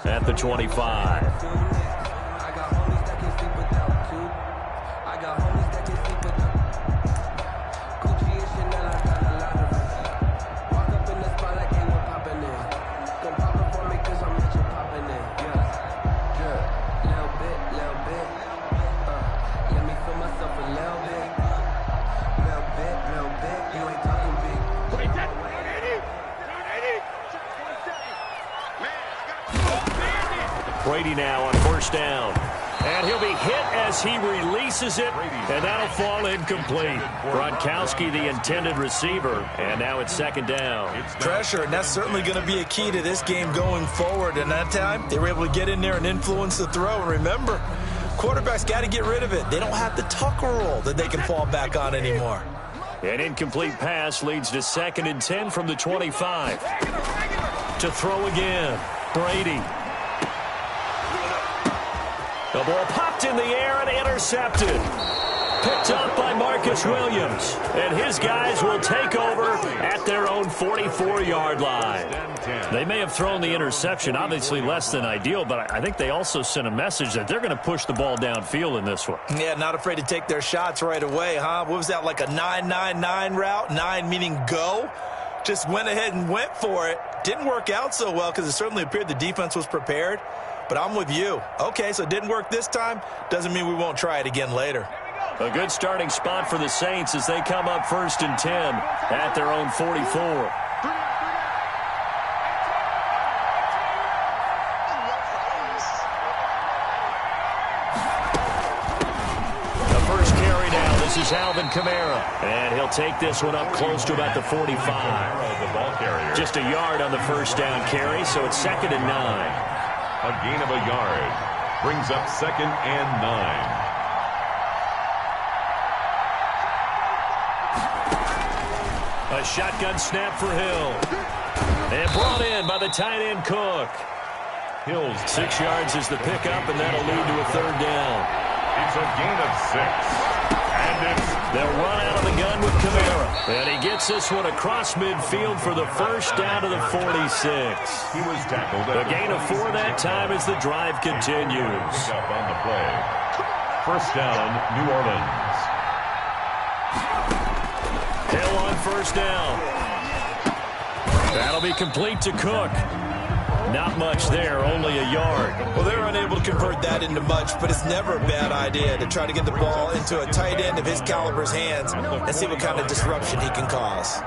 at the 25. Brady now on first down. And he'll be hit as he releases it, and that'll fall incomplete. Gronkowski, the intended receiver, and now it's second down. Pressure, and that's certainly going to be a key to this game going forward. And that time, they were able to get in there and influence the throw. And remember, quarterbacks got to get rid of it. They don't have the tucker roll that they can fall back on anymore. An incomplete pass leads to 2nd and 10 from the 25. To throw again, Brady. The ball popped in the air and intercepted. Picked up by Marcus Williams. And his guys will take over at their own 44-yard line. They may have thrown the interception, obviously less than ideal, but I think they also sent a message that they're going to push the ball downfield in this one. Yeah, not afraid to take their shots right away, huh? What was that, like a 9-9-9 route? 9 meaning go? Just went ahead and went for it. Didn't work out so well because it certainly appeared the defense was prepared. But I'm with you. Okay, so it didn't work this time. Doesn't mean we won't try it again later. A good starting spot for the Saints as they come up 1st and 10 at their own 44. The first carry now. This is Alvin Kamara. And he'll take this one up close to about the 45. Just a yard on the first down carry, so it's 2nd and 9. A gain of a yard brings up 2nd and 9. A shotgun snap for Hill. And brought in by the tight end Cook. Hill's 6 yards is the pickup, and that'll lead to a 3rd down. It's a gain of 6. And they'll run out of the gun with Kamara. And he gets this one across midfield for the first down to the 46. He was tackled. A gain of 4 that time as the drive continues. Up on the play. First down, New Orleans. Hill on first down. That'll be complete to Cook. Not much there, only a yard. Well, they're unable to convert that into much, but it's never a bad idea to try to get the ball into a tight end of his caliber's hands and see what kind of disruption he can cause.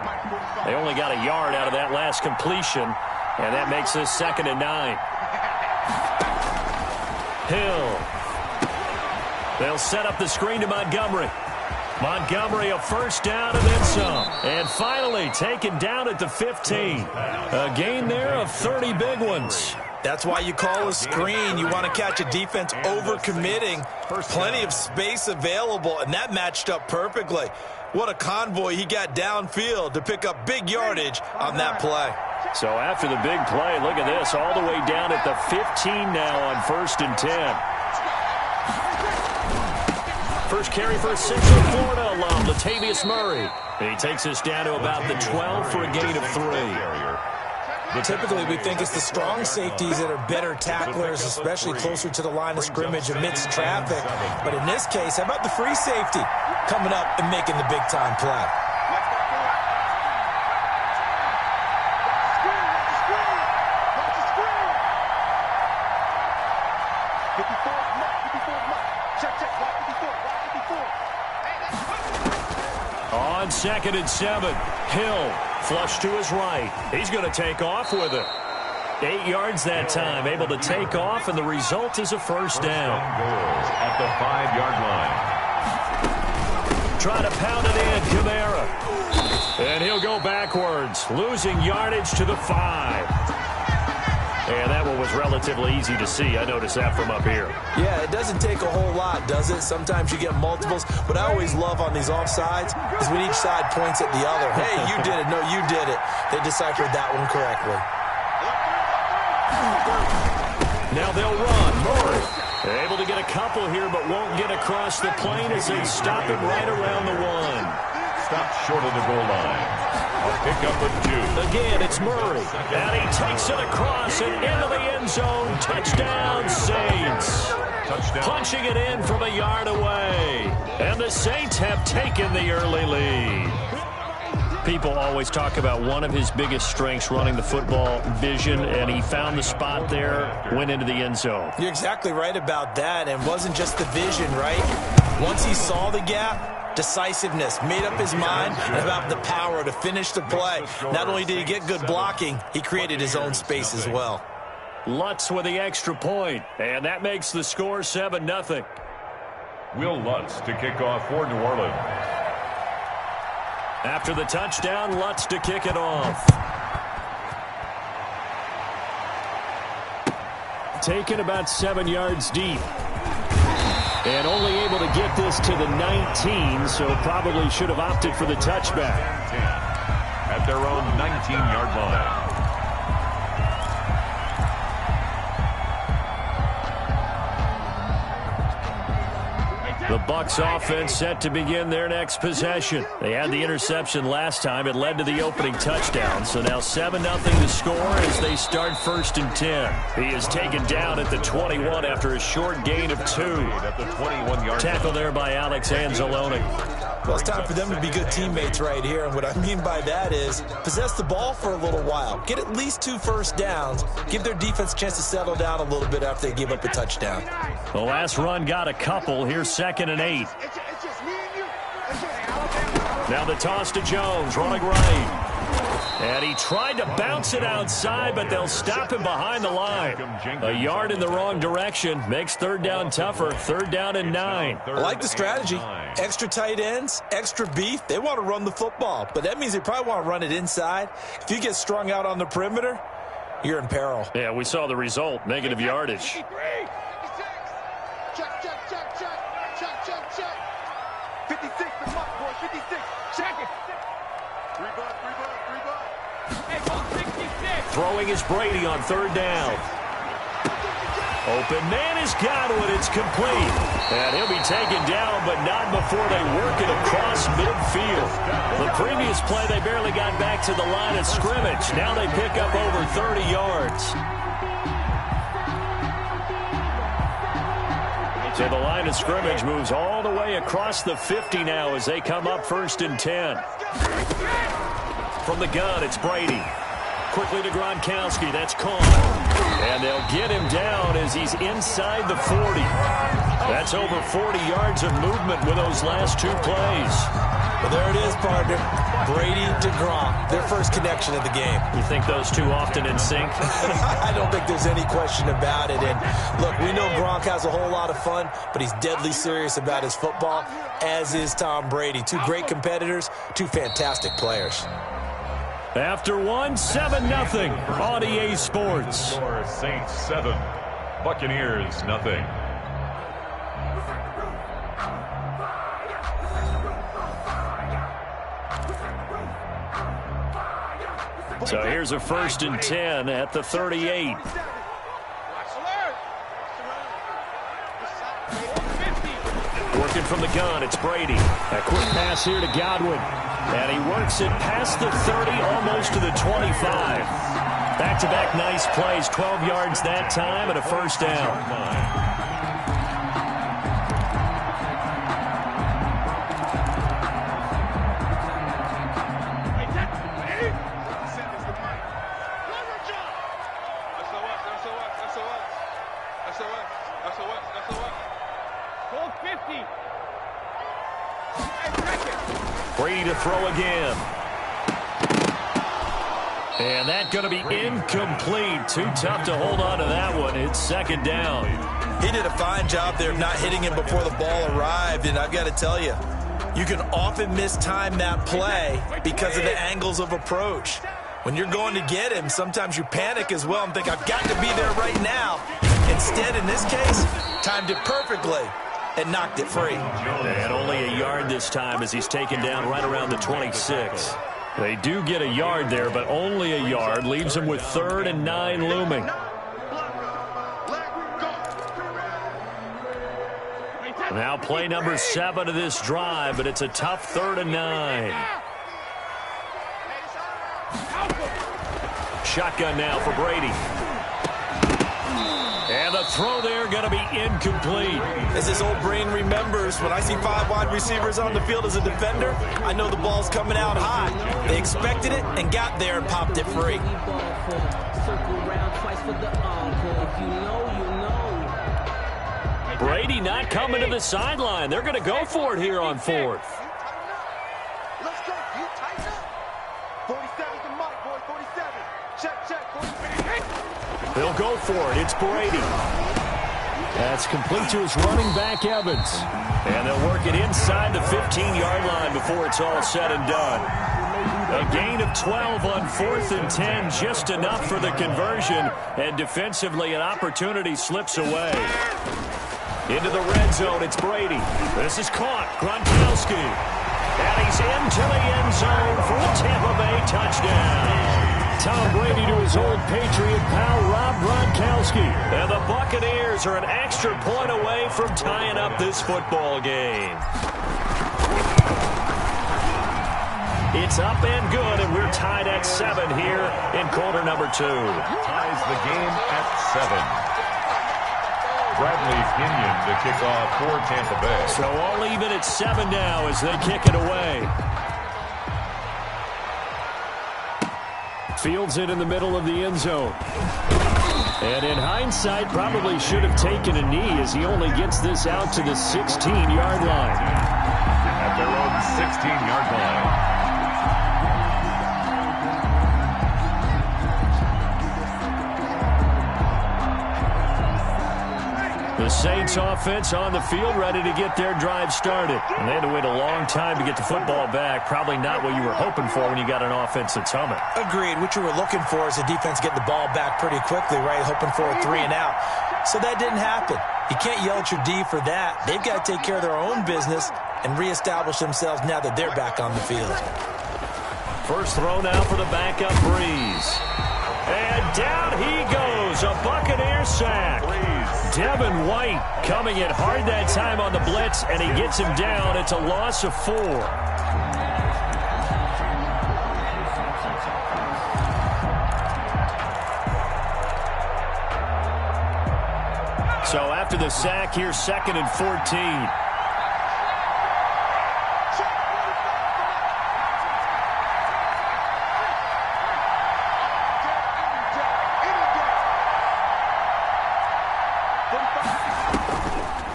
They only got a yard out of that last completion, and that makes this 2nd and 9. Hill. They'll set up the screen to Montgomery. Montgomery a first down and then some. And finally taken down at the 15. A gain there of 30 big ones. That's why you call a screen. You want to catch a defense over-committing. Plenty of space available, and that matched up perfectly. What a convoy he got downfield to pick up big yardage on that play. So after the big play, look at this, all the way down at the 15 now on 1st and 10. First carry for a Central Florida alum, Latavius Murray. He takes us down to about the 12 for a gain of 3. Typically, we think it's the strong safeties that are better tacklers, especially closer to the line of scrimmage amidst traffic. But in this case, how about the free safety coming up and making the big-time play? On 2nd and 7, Hill flush to his right. He's going to take off with it. 8 yards that time, able to take off, and the result is a first down. At the 5-yard line. Trying to pound it in, Kamara. And he'll go backwards, losing yardage to the 5. And that one was relatively easy to see. I noticed that from up here. Yeah, it doesn't take a whole lot, does it? Sometimes you get multiples. What I always love on these offsides is when each side points at the other. Hey, you did it. No, you did it. They deciphered that one correctly. Now they'll run. Murray able to get a couple here, but won't get across the plane as they stop him right around the 1. Stopped short of the goal line. A pickup of 2. Again, it's Murray. And he takes it across and into the end zone. Touchdown, Saints. Touchdown. Punching it in from a yard away. And the Saints have taken the early lead. People always talk about one of his biggest strengths running the football, vision, and he found the spot there, went into the end zone. You're exactly right about that, and wasn't just the vision, right? Once he saw the gap, decisiveness, made up his mind about the power to finish the play. Not only did he get good blocking, he created his own space as well. Lutz with the extra point, and that makes the score 7-0. Will Lutz to kick off for New Orleans. After the touchdown, Lutz to kick it off. Taken about 7 yards deep. And only able to get this to the 19, so probably should have opted for the touchback. At their own 19-yard line. The Bucs offense set to begin their next possession. They had the interception last time. It led to the opening touchdown. So now 7-0 to score as they start 1st and 10. He is taken down at the 21 after a short gain of 2. At the 21-yard tackle there by Alex Anzalone. Well, it's time for them to be good teammates right here, and what I mean by that is possess the ball for a little while, get at least 2 first downs, give their defense a chance to settle down a little bit after they give up a touchdown. The last run got a couple. Here's 2nd and 8. Now the toss to Jones, running right. And he tried to bounce it outside, but they'll stop him behind the line. A yard in the wrong direction makes 3rd down tougher. 3rd down and 9. I like the strategy. Extra tight ends, extra beef. They want to run the football, but that means they probably want to run it inside. If you get strung out on the perimeter, you're in peril. Yeah, we saw the result. Negative yardage. Check. 56, the mark, boy. 56. Check it. 3 bucks. Hey, ball 66. Throwing is Brady on 3rd down. Open man is Godwin. It's complete. And he'll be taken down, but not before they work it across midfield. The previous play, they barely got back to the line of scrimmage. Now they pick up over 30 yards. So the line of scrimmage moves all the way across the 50 now as they come up 1st and 10. From the gun, it's Brady. Quickly to Gronkowski. That's caught. And they'll get him down as he's inside the 40. That's over 40 yards of movement with those last 2 plays. Well, there it is, partner. Brady to Gronk, their first connection of the game. You think those two often in sync? I don't think there's any question about it. And look, we know Gronk has a whole lot of fun, but he's deadly serious about his football, as is Tom Brady. 2 great competitors, 2 fantastic players. After 1, 7-0 on EA Sports. Score Saints 7, Buccaneers nothing. So here's a 1st and 10 at the 38. Working from the gun, it's Brady. A quick pass here to Godwin. And he works it past the 30, almost to the 25. Back-to-back nice plays, 12 yards that time and a 1st down. Brady to throw again. And that's going to be incomplete. Too tough to hold on to that one. It's 2nd down. He did a fine job there of not hitting him before the ball arrived, and I've got to tell you, you can often mistime that play because of the angles of approach. When you're going to get him, sometimes you panic as well and think, I've got to be there right now. Instead, in this case, timed it perfectly and knocked it free. And only a yard this time as he's taken down right around the 26. They do get a yard there, but only a yard. Leaves them with 3rd and 9 looming. Now play number 7 of this drive, but it's a tough 3rd and 9. shotgun now for Brady. And the throw there going to be incomplete. As his old brain remembers, when I see 5 wide receivers on the field as a defender, I know the ball's coming out high. They expected it and got there and popped it free. Brady not coming to the sideline. They're going to go for it here on 4th. Let's go. You tighten up. 47's the mark, boy. 47. Check. 47. They'll go for it. It's Brady. That's complete to his running back, Evans. And they'll work it inside the 15-yard line before it's all said and done. A gain of 12 on 4th and 10, just enough for the conversion. And defensively, an opportunity slips away. Into the red zone, it's Brady. This is caught. Gronkowski. And he's into the end zone for the Tampa Bay touchdown. Tom Brady to his old Patriot pal, Rob Gronkowski. And the Buccaneers are an extra point away from tying up this football game. It's up and good, and we're tied at 7 here in quarter number 2. Ties the game at 7. Bradley Pinion to kick off for Tampa Bay. So all even at 7 now as they kick it away. Fields it in the middle of the end zone. And in hindsight, probably should have taken a knee as he only gets this out to the 16-yard line. At their own 16-yard line. The Saints offense on the field, ready to get their drive started. And they had to wait a long time to get the football back. Probably not what you were hoping for when you got an offense that's humming. Agreed. What you were looking for is a defense getting the ball back pretty quickly, right? Hoping for a 3 and out. So that didn't happen. You can't yell at your D for that. They've got to take care of their own business and reestablish themselves now that they're back on the field. First throw now for the backup Breeze. And down he goes. A Buccaneer sack. Devin White coming in hard that time on the blitz, and he gets him down. It's a loss of 4. So after the sack, here's 2nd and 14.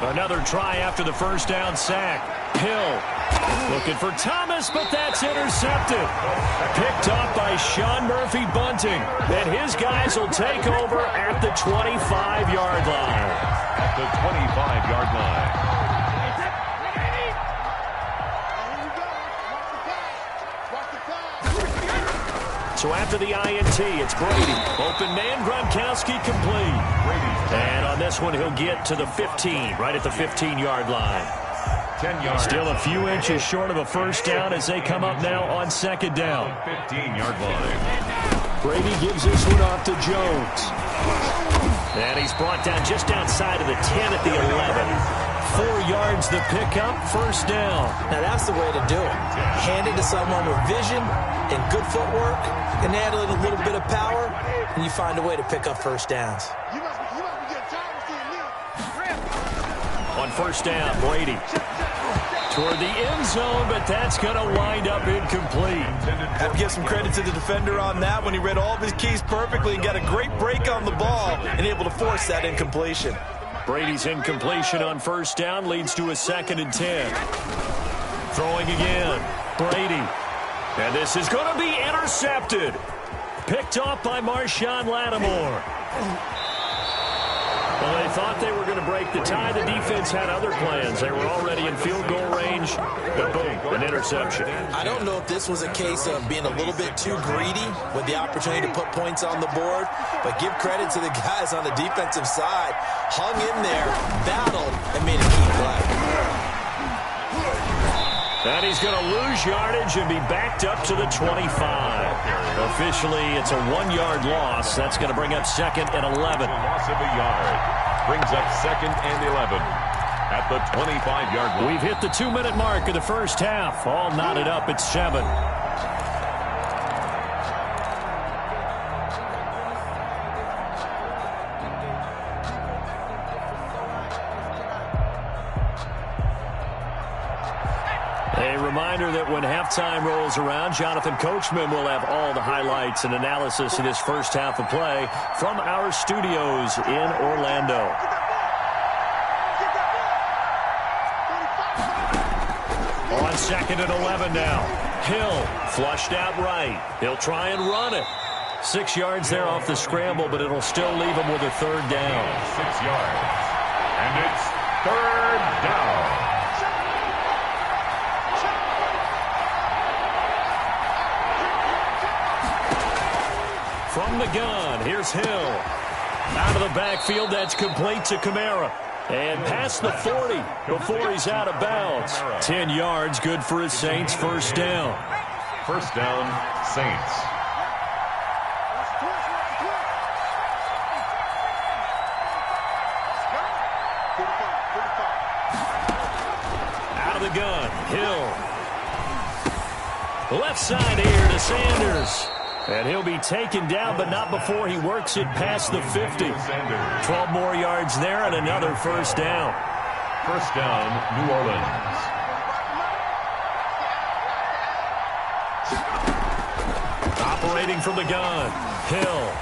Another try after the first down sack. Hill looking for Thomas, but that's intercepted. Picked up by Sean Murphy-Bunting. And his guys will take over at the 25-yard line. At the 25-yard line. So after the INT, it's Brady. Open man, Gronkowski complete. And on this one, he'll get to the 15, right at the 15-yard line. 10 yards. Still a few inches short of a first down as they come up now on 2nd down. 15-yard line. Brady gives this one off to Jones. And he's brought down just outside of the 10 at the 11. 4 yards the pickup, first down. Now that's the way to do it. Hand it to someone with vision and good footwork, and add a little bit of power, and you find a way to pick up first downs. You must be getting tired of seeing me. On first down, Brady toward the end zone, but that's going to wind up incomplete. Have to give some credit to the defender on that when he read all of his keys perfectly and got a great break on the ball and able to force that incompletion. Brady's incompletion on first down leads to a 2nd and 10. Throwing again, Brady. And this is going to be intercepted. Picked off by Marshawn Lattimore. Well, they thought they were going to break the tie. The defense had other plans. They were already in field goal range. But boom, an interception. I don't know if this was a case of being a little bit too greedy with the opportunity to put points on the board, but give credit to the guys on the defensive side. Hung in there, battled, and made a key play. And he's going to lose yardage and be backed up to the 25. Officially, it's a 1-yard loss. That's going to bring up 2nd and 11. Loss of a yard. Brings up 2nd and 11 at the 25-yard line. We've hit the 2-minute mark of the first half. All knotted up at 7. A reminder that when halftime rolls around, Jonathan Coachman will have all the highlights and analysis of this first half of play from our studios in Orlando. On 2nd and 11 now. Hill flushed out right. He'll try and run it. 6 yards there off the scramble, but it'll still leave him with a third down. 6 yards. And it's third down. From the gun, here's Hill. Out of the backfield, that's complete to Kamara. And past the 40 before he's out of bounds. 10 yards, good for his Saints, first down. First down, Saints. Out of the gun, Hill. Left side here to Sanders. And he'll be taken down, but not before he works it past the 50. 12 more yards there and another first down. First down, New Orleans. Operating from the gun, Hill.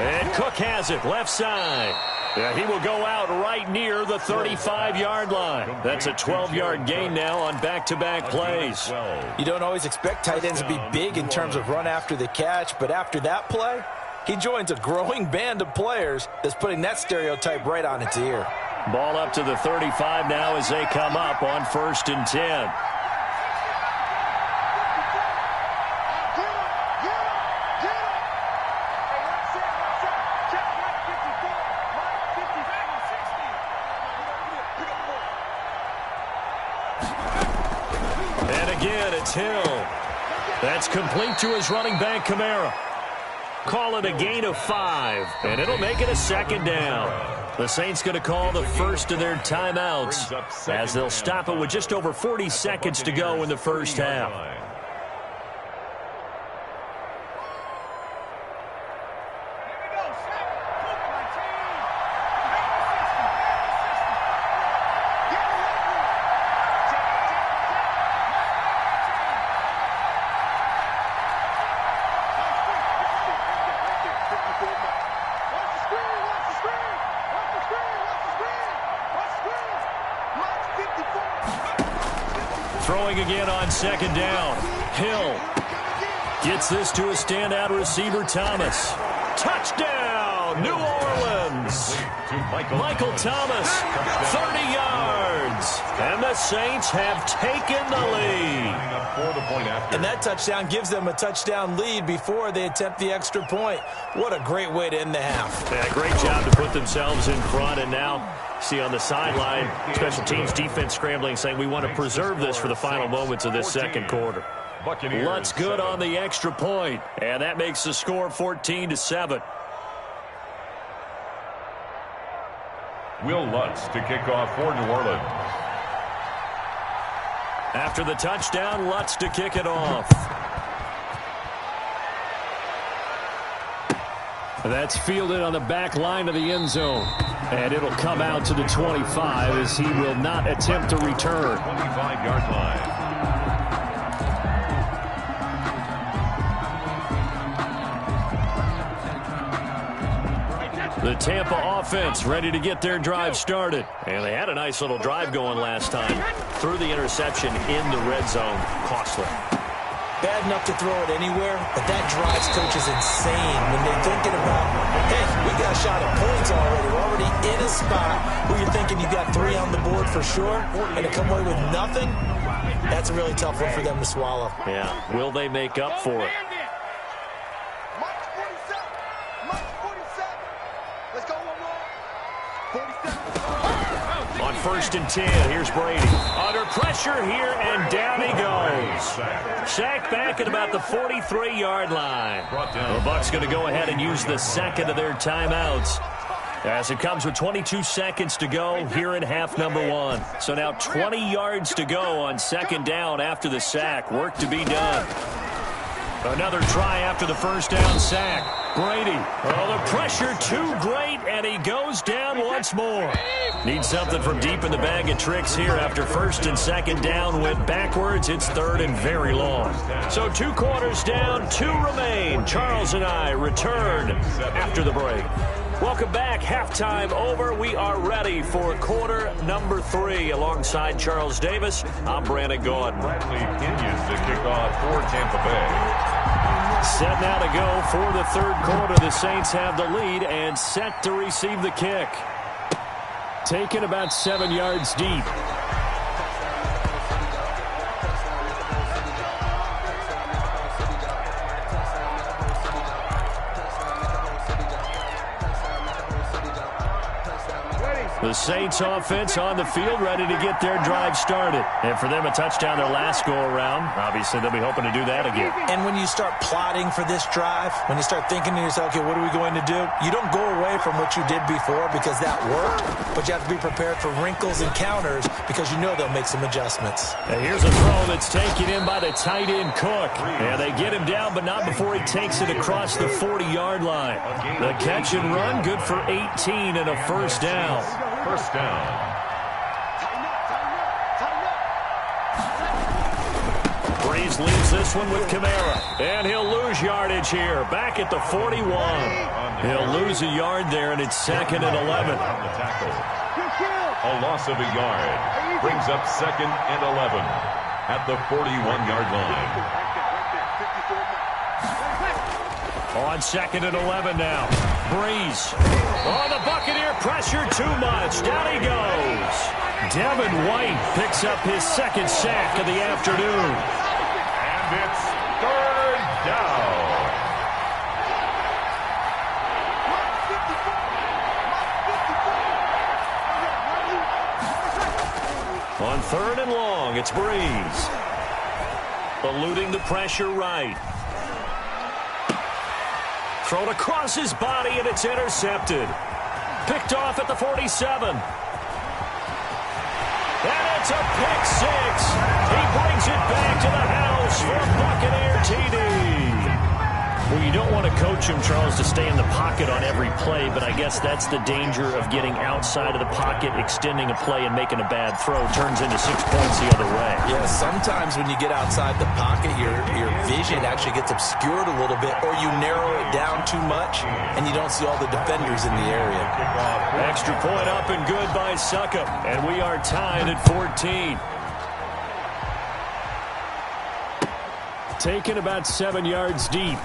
And Cook has it, left side. Yeah, he will go out right near the 35-yard line. That's a 12-yard gain now on back-to-back plays. You don't always expect tight ends to be big in terms of run after the catch, but after that play, he joins a growing band of players that's putting that stereotype right on its ear. Ball up to the 35 now as they come up on 1st and 10. It's Hill. That's complete to his running back, Kamara. Call it a gain of 5, and it'll make it a second down. The Saints going to call the first of their timeouts as they'll stop it with just over 40 seconds to go in the first half. Throwing again on 2nd down. Hill gets this to a standout receiver, Thomas. Touchdown, New Orleans. Michael Thomas, 30 yards. And the Saints have taken the lead. And that touchdown gives them a touchdown lead before they attempt the extra point. What a great way to end the half. Yeah, great job to put themselves in front, and now see on the sideline, special teams defense scrambling, saying we want to preserve this for the final moments of this second quarter. Lutz good on the extra point, and that makes the score 14-7. Will Lutz to kick off for New Orleans. After the touchdown, Lutz to kick it off. That's fielded on the back line of the end zone. And it'll come out to the 25 as he will not attempt to return. 25-yard line. The Tampa offense ready to get their drive started. And they had a nice little drive going last time. Threw the interception in the red zone. Costly. Bad enough to throw it anywhere, but that drives coaches insane when they're thinking about, hey, we got a shot at points already. We're already in a spot where you're thinking you got 3 on the board for sure, and to come away with nothing, that's a really tough one for them to swallow. Yeah, will they make up for it? On 1st and 10, here's Brady. Under pressure here, and down he goes. Sacked back at about the 43-yard line. The Bucs going to go ahead and use the second of their timeouts as it comes with 22 seconds to go here in half number 1. So now 20 yards to go on 2nd down after the sack. Work to be done. Another try after the first down sack. Brady Oh, the pressure too great, and he goes down once more. Need something from deep in the bag of tricks here after first and second down went backwards. It's third and very long. So 2 quarters down, 2 remain. Charles and I return after the break. Welcome back. Halftime over. We are ready for quarter number 3. Alongside Charles Davis, I'm Brandon Gordon. Bradley Kenyon to kick off for Tampa Bay. Set now to go for the third quarter. The Saints have the lead and set to receive the kick. Taken about 7 yards deep. The Saints offense on the field, ready to get their drive started. And for them, a touchdown their last go-around. Obviously, they'll be hoping to do that again. And when you start plotting for this drive, when you start thinking to yourself, okay, what are we going to do? You don't go away from what you did before because that worked, but you have to be prepared for wrinkles and counters because you know they'll make some adjustments. And here's a throw that's taken in by the tight end Cook. And they get him down, but not before he takes it across the 40-yard line. The catch and run, good for 18 and a first down. First down. Breeze leaves this one with Kamara. And he'll lose yardage here. Back at the 41. He'll lose a yard there, and it's 2nd and 11. On the tackle. A loss of a yard. Brings up 2nd and 11 at the 41-yard line. On 2nd and 11 now. Breeze. Oh, the Buccaneer pressure too much. Down he goes. Devin White picks up his 2nd sack of the afternoon. And it's 3rd down. On 3rd and long, it's Breeze. Eluding the pressure right. Thrown across his body, and it's intercepted. Picked off at the 47. And it's a pick 6. He brings it back to the house for a Buccaneer TD. Well, you don't want to coach him, Charles, to stay in the pocket on every play, but I guess that's the danger of getting outside of the pocket, extending a play, and making a bad throw. Turns into 6 points the other way. Yeah, sometimes when you get outside the pocket, your vision actually gets obscured a little bit, or you narrow it down too much, and you don't see all the defenders in the area. Extra point up and good by Succop, and we are tied at 14. Taken about 7 yards deep.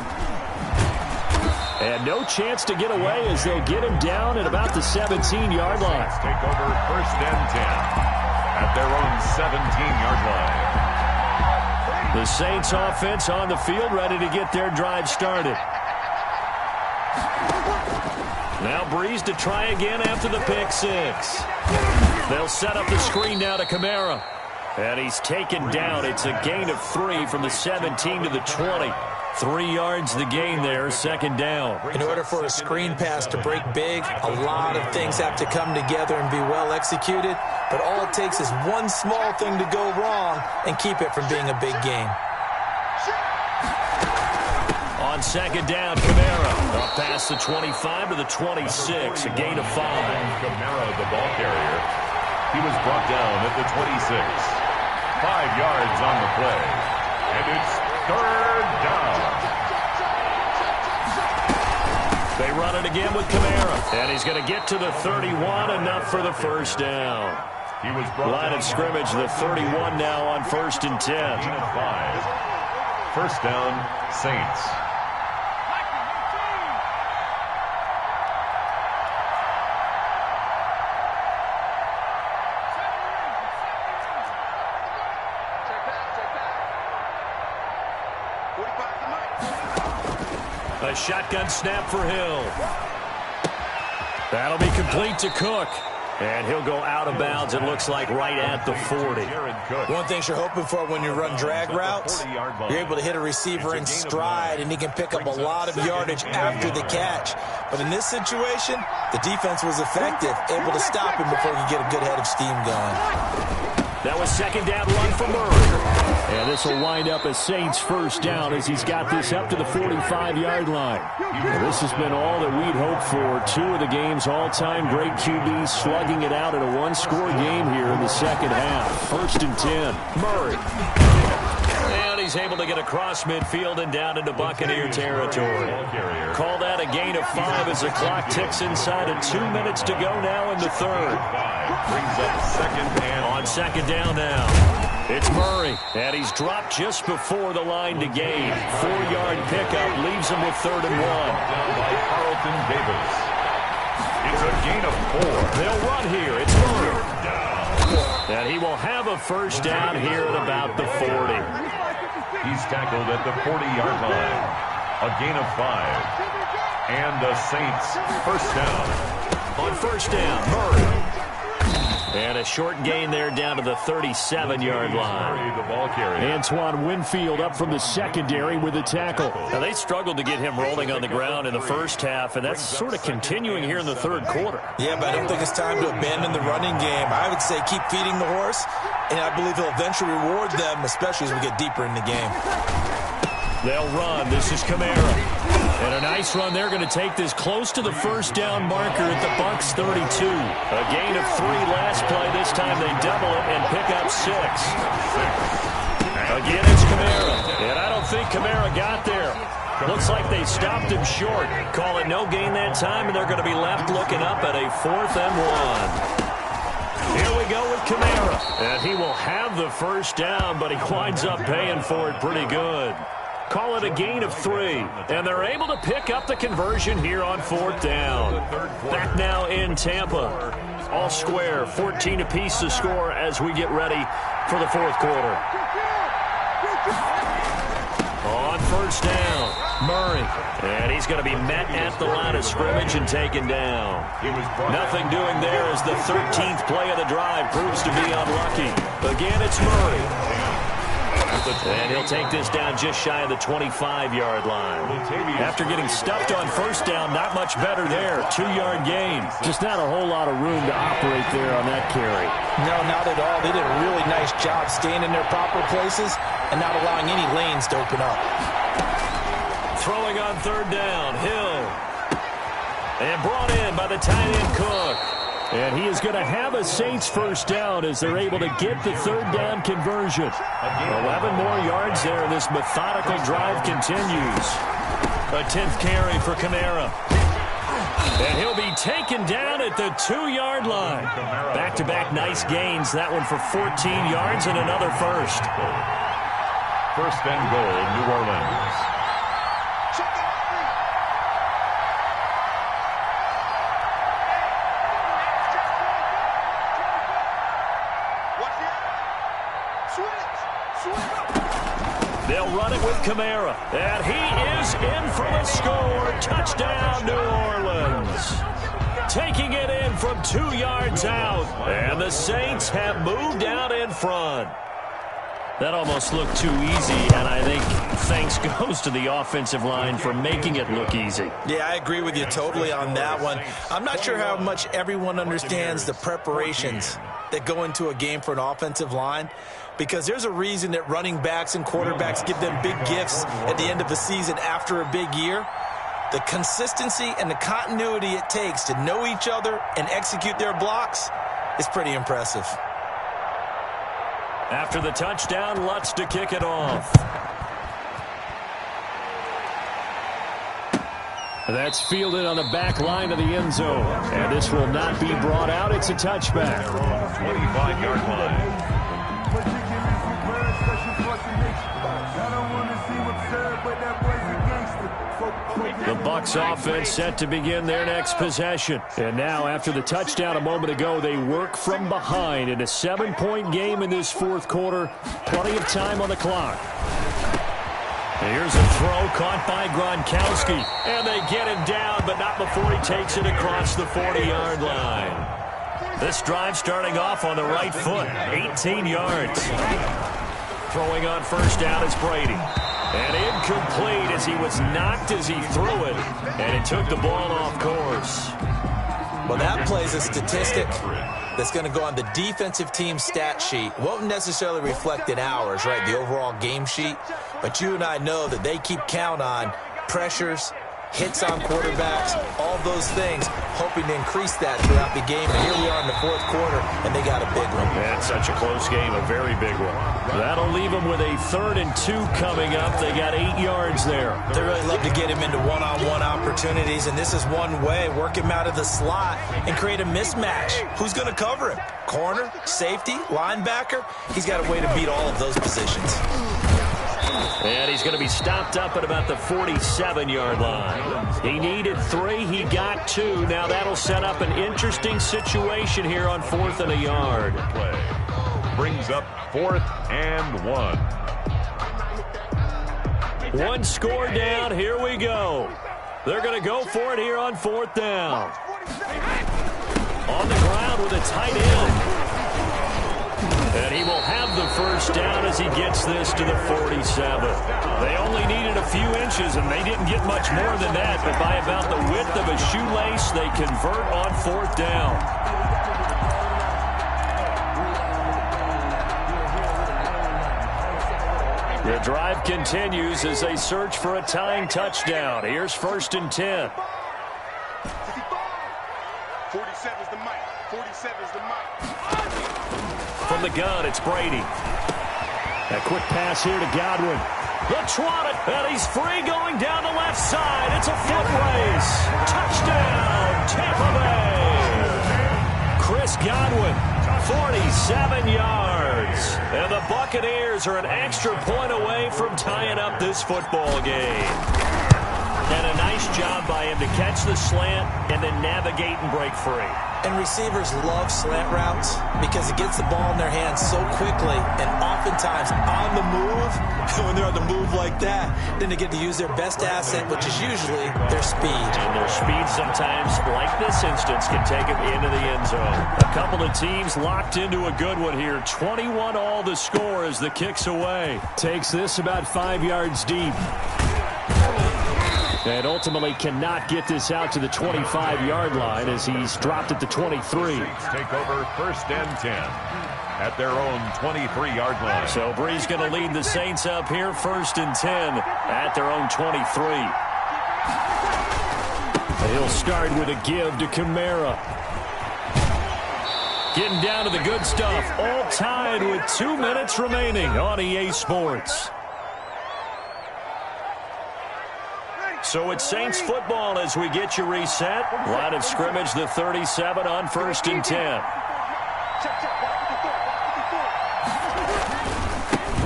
And no chance to get away as they'll get him down at about the 17-yard line. Take over 1st and 10 at their own 17-yard line. The Saints offense on the field, ready to get their drive started. Now Breeze to try again after the pick 6. They'll set up the screen now to Kamara. And he's taken down. It's a gain of 3 from the 17 to the 20. 3 yards the gain there, 2nd down. In order for a screen pass to break big, a lot of things have to come together and be well executed. But all it takes is one small thing to go wrong and keep it from being a big game. On 2nd down, Kamara up past the 25 to the 26, a gain of 5. Kamara, the ball carrier. He was brought down at the 26. 5 yards on the play. And it's 3rd down. They run it again with Kamara. And he's going to get to the 31, enough for the first down. He was brought Line down of scrimmage, the 31 now on 1st and 10. Gain of 5. First down, Saints. A shotgun snap for Hill. That'll be complete to Cook. And he'll go out of bounds, it looks like, right at the 40. One thing you're hoping for when you run drag routes, you're able to hit a receiver in stride, and he can pick up a lot of yardage after the catch. But in this situation, the defense was effective, able to stop him before he could get a good head of steam going. That was second down run for Murray. And this will wind up a Saints first down as he's got this up to the 45-yard line. Well, this has been all that we'd hoped for. Two of the game's all-time great QBs slugging it out in a one-score game here in the second half. First and 10. Murray. And he's able to get across midfield and down into Buccaneer territory. Call that a gain of 5 as the clock ticks inside of 2 minutes to go now in the third. Brings up on second down now. It's Murray, and he's dropped just before the line to gain. 4-yard pickup leaves him with 3rd and 1. Down by Carlton Davis. It's a gain of 4. They'll run here. It's Murray. And he will have a first down here at about the 40. He's tackled at the 40-yard line. A gain of 5. And the Saints first down. On first down, Murray. And a short gain there down to the 37-yard line. The ball carrier. Antoine Winfield up from the secondary with a tackle. Now, they struggled to get him rolling on the ground in the first half, and that's sort of continuing here in the third quarter. Yeah, but I don't think it's time to abandon the running game. I would say keep feeding the horse, and I believe he'll eventually reward them, especially as we get deeper in the game. They'll run. This is Kamara. And a nice run. They're going to take this close to the first down marker at the Bucs 32. A gain of 3 last play. This time they double it and pick up 6. Again, it's Kamara. And I don't think Kamara got there. Looks like they stopped him short. Call it no gain that time, and they're going to be left looking up at a 4th and 1. Here we go with Kamara. And he will have the first down, but he winds up paying for it pretty good. Call it a gain of 3, and they're able to pick up the conversion here on 4th down. Back now in Tampa. All square, 14 apiece to score as we get ready for the 4th quarter. On first down, Murray. And he's going to be met at the line of scrimmage and taken down. Nothing doing there as the 13th play of the drive proves to be unlucky. Again, it's Murray. And he'll take this down just shy of the 25-yard line. After getting stuffed on first down, not much better there. 2-yard gain. Just not a whole lot of room to operate there on that carry. No, not at all. They did a really nice job staying in their proper places and not allowing any lanes to open up. Throwing on 3rd down, Hill. And brought in by the tight end Cook. And he is going to have a Saints first down as they're able to get the 3rd down conversion. 11 more yards there. This methodical drive continues. A 10th carry for Kamara. And he'll be taken down at the 2-yard line. Back-to-back nice gains. That one for 14 yards and another first. First and goal, New Orleans. They'll run it with Kamara. And he is in for the score. Touchdown, New Orleans. Taking it in from 2 yards out. And the Saints have moved out in front. That almost looked too easy, and I think thanks goes to the offensive line for making it look easy. Yeah, I agree with you totally on that one. I'm not sure how much everyone understands the preparations that go into a game for an offensive line, because there's a reason that running backs and quarterbacks give them big gifts at the end of the season after a big year. The consistency and the continuity it takes to know each other and execute their blocks is pretty impressive. After the touchdown, Lutz to kick it off. That's fielded on the back line of the end zone. And this will not be brought out. It's a touchback. 25-yard line. The Bucs offense set to begin their next possession. And now, after the touchdown a moment ago, they work from behind in a 7-point game in this 4th quarter. Plenty of time on the clock. And here's a throw caught by Gronkowski. And they get him down, but not before he takes it across the 40-yard line. This drive starting off on the right foot. 18 yards. Throwing on first down is Brady. And incomplete as he was knocked as he threw it. And it took the ball off course. Well, that plays a statistic that's going to go on the defensive team stat sheet. Won't necessarily reflect in ours, right, the overall game sheet. But you and I know that they keep count on pressures, hits on quarterbacks, all those things, hoping to increase that throughout the game. And here we are in the fourth quarter, and they got a big one. That's such a close game, a very big one. That'll leave them with a 3rd and 2 coming up. They got 8 yards there. They really love to get him into one-on-one opportunities, and this is one way. Work him out of the slot and create a mismatch. Who's going to cover him? Corner, safety, linebacker? He's got a way to beat all of those positions. And he's going to be stopped up at about the 47-yard line. He needed 3. He got 2. Now that'll set up an interesting situation here on 4th and a yard. Play brings up 4th and 1. One score down. Here we go. They're going to go for it here on 4th down. On the ground with a tight end. And he will have the first down as he gets this to the 47. They only needed a few inches, and they didn't get much more than that. But by about the width of a shoelace, they convert on 4th down. The drive continues as they search for a tying touchdown. Here's 1st and 10. 47 is the mic. 47 is the mic. From the gun, it's Brady. A quick pass here to Godwin. The trot it, and he's free going down the left side. It's a foot race. Touchdown, Tampa Bay. Chris Godwin, 47 yards. And the Buccaneers are an extra point away from tying up this football game. And a nice job by him to catch the slant and then navigate and break free. And receivers love slant routes because it gets the ball in their hands so quickly and oftentimes on the move. When they're on the move like that, then they get to use their best asset, which is usually their speed. And their speed sometimes, like this instance, can take them into the end zone. A couple of teams locked into a good one here. 21 all the score as the kick's away. Takes this about 5 yards deep. And ultimately cannot get this out to the 25-yard line as he's dropped at the 23. Take over 1st and 10 at their own 23-yard line. So Bree's going to lead the Saints up here, 1st and 10 at their own 23. He'll start with a give to Kamara. Getting down to the good stuff, all tied with 2 minutes remaining on EA Sports. So it's Saints football as we get you reset. Line of scrimmage, the 37 on 1st and 10.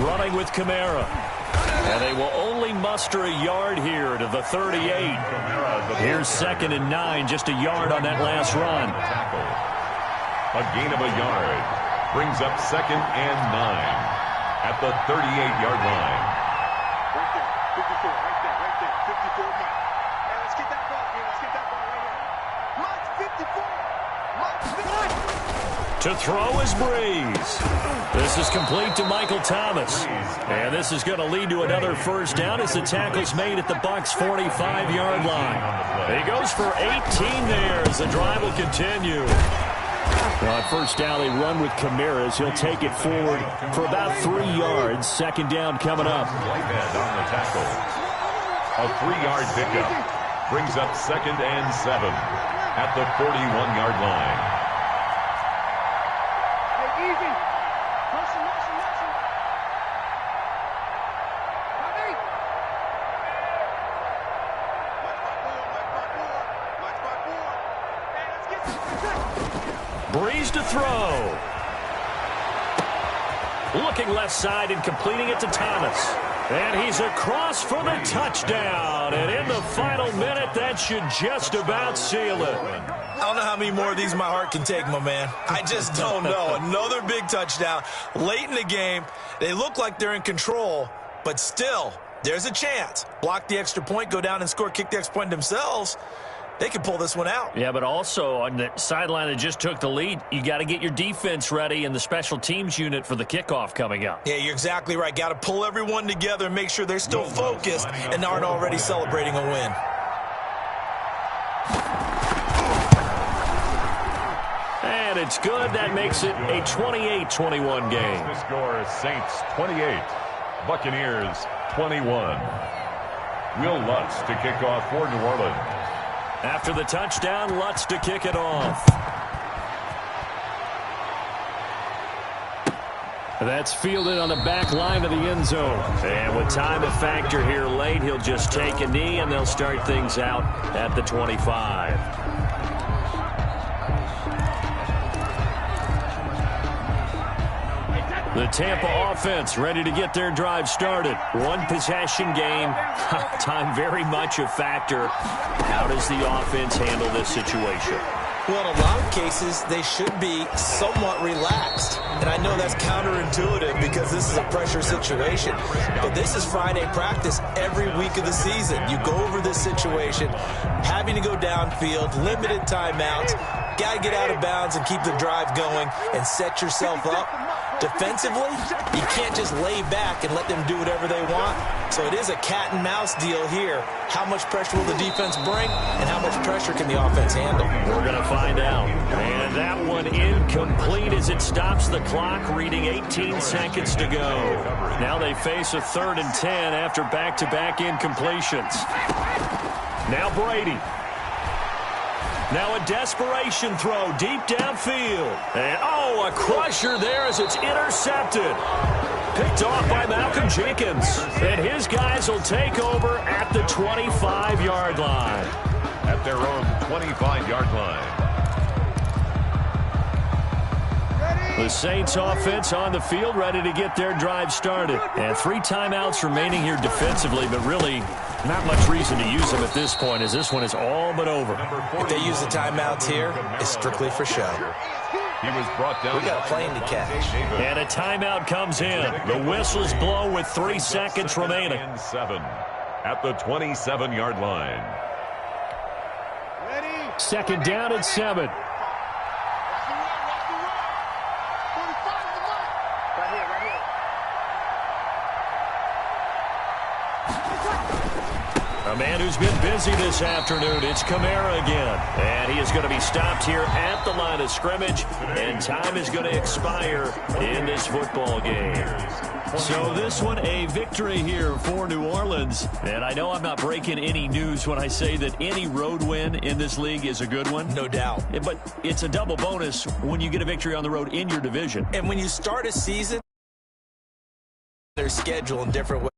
Running with Kamara. And they will only muster a yard here to the 38. Here's 2nd and 9, just a yard on that last run. A gain of a yard brings up 2nd and 9 at the 38-yard line. Right there. 54. Right there. Right there. 54 Mike. Hey, let's get that ball here. Let's get that ball right here. Mike's 54. Mike's 54. To throw is Breeze. This is complete to Michael Thomas. And this is going to lead to another first down as the tackle's made at the Bucs' 45-yard line. He goes for 18 there as the drive will continue. On first down, they run with Kamara as he'll take it forward for about 3 yards. 2nd down coming up. Whitehead on the tackle. A 3-yard pickup brings up 2nd and 7 at the 41-yard line. Hey, easy. Listen, listen, listen. Bobby. Watch my board. Hey, let's get some. Breeze to throw. Looking left side and completing it to Thomas. And he's across for the touchdown. And in the final minute, that should just about seal it. I don't know how many more of these my heart can take, my man. I just don't know. Another big touchdown. Late in the game, they look like they're in control, but still, there's a chance. Block the extra point, go down and score, kick the extra point themselves. They can pull this one out. Yeah, but also on the sideline that just took the lead, you got to get your defense ready and the special teams unit for the kickoff coming up. Yeah, you're exactly right. Got to pull everyone together and make sure they're still focused and aren't already celebrating a win. And it's good. That makes it a 28-21 game. The score is Saints 28, Buccaneers 21. Will Lutz to kick off for New Orleans. After the touchdown, Lutz to kick it off. That's fielded on the back line of the end zone. And with time to factor here late, he'll just take a knee, and they'll start things out at the 25. The Tampa offense ready to get their drive started. One possession game. Time very much a factor. How does the offense handle this situation? Well, in a lot of cases, they should be somewhat relaxed. And I know that's counterintuitive because this is a pressure situation. But this is Friday practice every week of the season. You go over this situation, having to go downfield, limited timeouts, got to get out of bounds and keep the drive going and set yourself up. Defensively, you can't just lay back and let them do whatever they want. So it is a cat and mouse deal here. How much pressure will the defense bring, and how much pressure can the offense handle? We're going to find out. And that one incomplete as it stops the clock, reading 18 seconds to go. Now they face a 3rd and 10 after back-to-back incompletions. Now Brady. Now a desperation throw deep downfield. And, a crusher there as it's intercepted. Picked off by Malcolm Jenkins. And his guys will take over at the 25-yard line. At their own 25-yard line. The Saints offense on the field ready to get their drive started. And 3 timeouts remaining here defensively, but really not much reason to use them at this point as this one is all but over. If they use the timeouts here, it's strictly for show. He was brought down. We got a plane to catch. And a timeout comes in. The whistles blow with 3 seconds remaining. 7 at the 27-yard line. Second down at 7. A man who's been busy this afternoon, it's Kamara again. And he is going to be stopped here at the line of scrimmage, and time is going to expire in this football game. So this one, a victory here for New Orleans. And I know I'm not breaking any news when I say that any road win in this league is a good one. No doubt. But it's a double bonus when you get a victory on the road in your division. And when you start a season, their schedule in different ways.